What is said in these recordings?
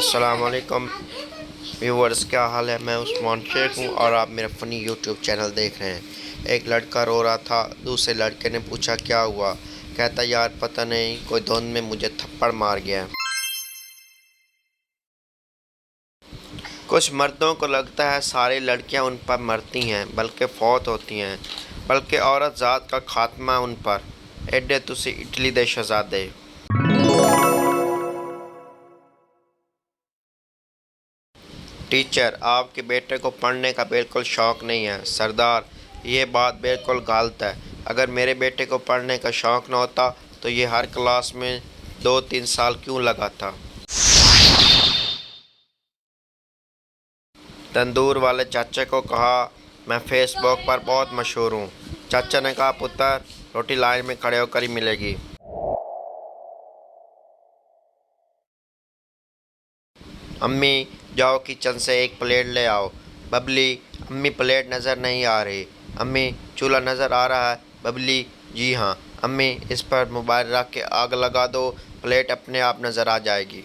अस्सलामुअलैकुम व्यूवर्स, क्या हाल है। मैं उस्मान शेख हूँ और आप मेरा फ़नी यूट्यूब चैनल देख रहे हैं। एक लड़का रो रहा था। दूसरे लड़के ने पूछा क्या हुआ। कहता यार पता नहीं, कोई धुंध में मुझे थप्पड़ मार गया। कुछ मर्दों को लगता है सारी लड़कियाँ उन पर मरती हैं बल्कि फ़ौत होती हैं, बल्कि औरत ज़ात का खात्मा उन पर। एडे तुसी इटली दे शहज़ादे। टीचर, आपके बेटे को पढ़ने का बिल्कुल शौक़ नहीं है। सरदार, ये बात बिल्कुल गलत है। अगर मेरे बेटे को पढ़ने का शौक़ न होता तो ये हर क्लास में 2-3 साल क्यों लगाता। तंदूर वाले चाचा को कहा, मैं फेसबुक पर बहुत मशहूर हूँ। चाचा ने कहा, पुत्र रोटी लाइन में खड़े होकर ही मिलेगी। अम्मी, जाओ किचन से एक प्लेट ले आओ। बबली, अम्मी प्लेट नज़र नहीं आ रही। अम्मी, चूल्हा नज़र आ रहा है। बबली, जी हाँ। अम्मी, इस पर मोबाइल रख के आग लगा दो, प्लेट अपने आप नज़र आ जाएगी।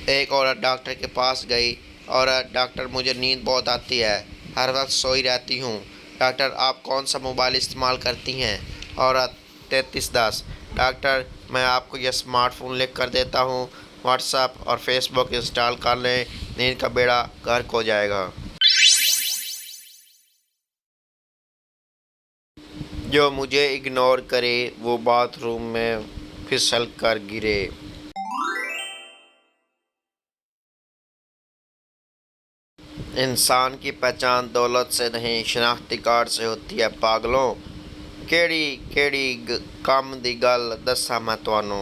एक औरत डॉक्टर के पास गई। औरत, डॉक्टर मुझे नींद बहुत आती है, हर वक्त सोई रहती हूँ। डॉक्टर, आप कौन सा मोबाइल इस्तेमाल करती हैं। औरत, 3310। डॉक्टर, मैं आपको यह स्मार्टफ़ोन लिख कर देता हूँ, व्हाट्सएप और फेसबुक इंस्टॉल कर लें, नींद का बेड़ा गर्क हो जाएगा। जो मुझे इग्नोर करे वो बाथरूम में फिसल कर गिरे। इंसान की पहचान दौलत से नहीं, शनाख्ती कार्ड से होती है पागलों। केड़ी केड़ी काम दी गल दस्सां मैं तुहानू।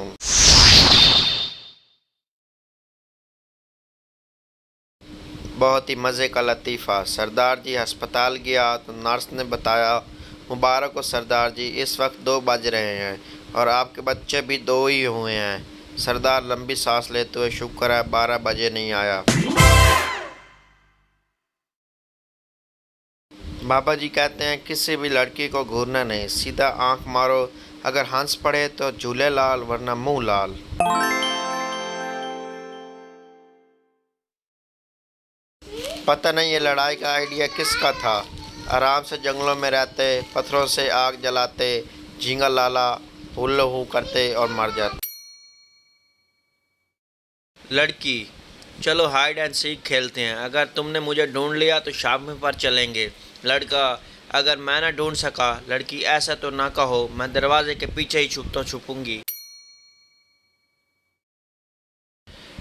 बहुत ही मज़े का लतीफ़ा। सरदार जी अस्पताल गया तो नर्स ने बताया, मुबारक हो सरदार जी, इस वक्त 2 बज रहे हैं और आपके बच्चे भी 2 ही हुए हैं। सरदार लंबी सांस लेते हुए, शुक्र है 12 बजे नहीं आया। बाबा जी कहते हैं किसी भी लड़की को घूरना नहीं, सीधा आंख मारो, अगर हंस पड़े तो झूले लाल वरना मुंह लाल। पता नहीं ये लड़ाई का आइडिया किसका था। आराम से जंगलों में रहते, पत्थरों से आग जलाते, झींगा लाला हुल्लो हू करते और मर जाते। लड़की, चलो हाइड एंड सीक खेलते हैं, अगर तुमने मुझे ढूंढ लिया तो शाम पर चलेंगे। लड़का, अगर मैं न ढूंढ सका। लड़की, ऐसा तो ना कहो, मैं दरवाजे के पीछे ही छुपूंगी।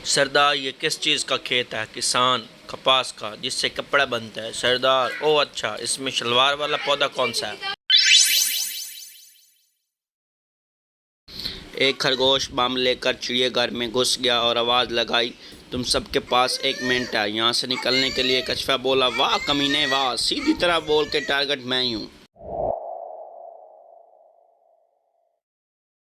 सरदार, ये किस चीज़ का खेत है। किसान, कपास का, जिससे कपड़ा बनता है। सरदार, ओ अच्छा, इसमें शलवार वाला पौधा कौन सा है। एक खरगोश बम लेकर चिड़ियाघर में घुस गया और आवाज़ लगाई, तुम सबके पास 1 मिनट है। यहाँ से निकलने के लिए कछुआ बोला, वाह कमीने वाह, सीधी तरह बोल के टारगेट मैं ही हूँ।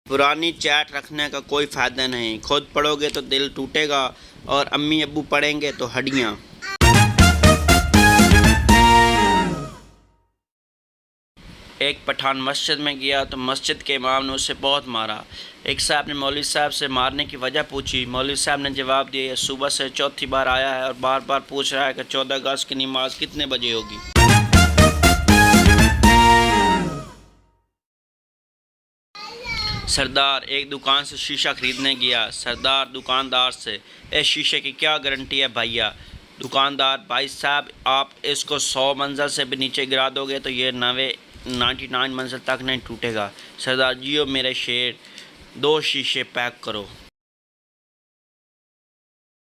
पुरानी चैट रखने का कोई फ़ायदा नहीं, खुद पढ़ोगे तो दिल टूटेगा और अम्मी अब्बू पढ़ेंगे तो हड्डियाँ। एक पठान मस्जिद में गया तो मस्जिद के इमाम ने उसे बहुत मारा। एक साहब ने मौलवी साहब से मारने की वजह पूछी। मौलवी साहब ने जवाब दिया, यह सुबह से चौथी बार आया है और बार बार पूछ रहा है कि 14 अगस्त की नमाज कितने बजे होगी। सरदार एक दुकान से शीशा खरीदने गया। सरदार दुकानदार से, इस शीशे की क्या गारंटी है भैया। दुकानदार, भाई साहब आप इसको 100 मंजिल से भी नीचे गिरा दोगे तो ये 99 मंजिल तक नहीं टूटेगा। सरदार, जियो मेरे शेर, 2 शीशे पैक करो।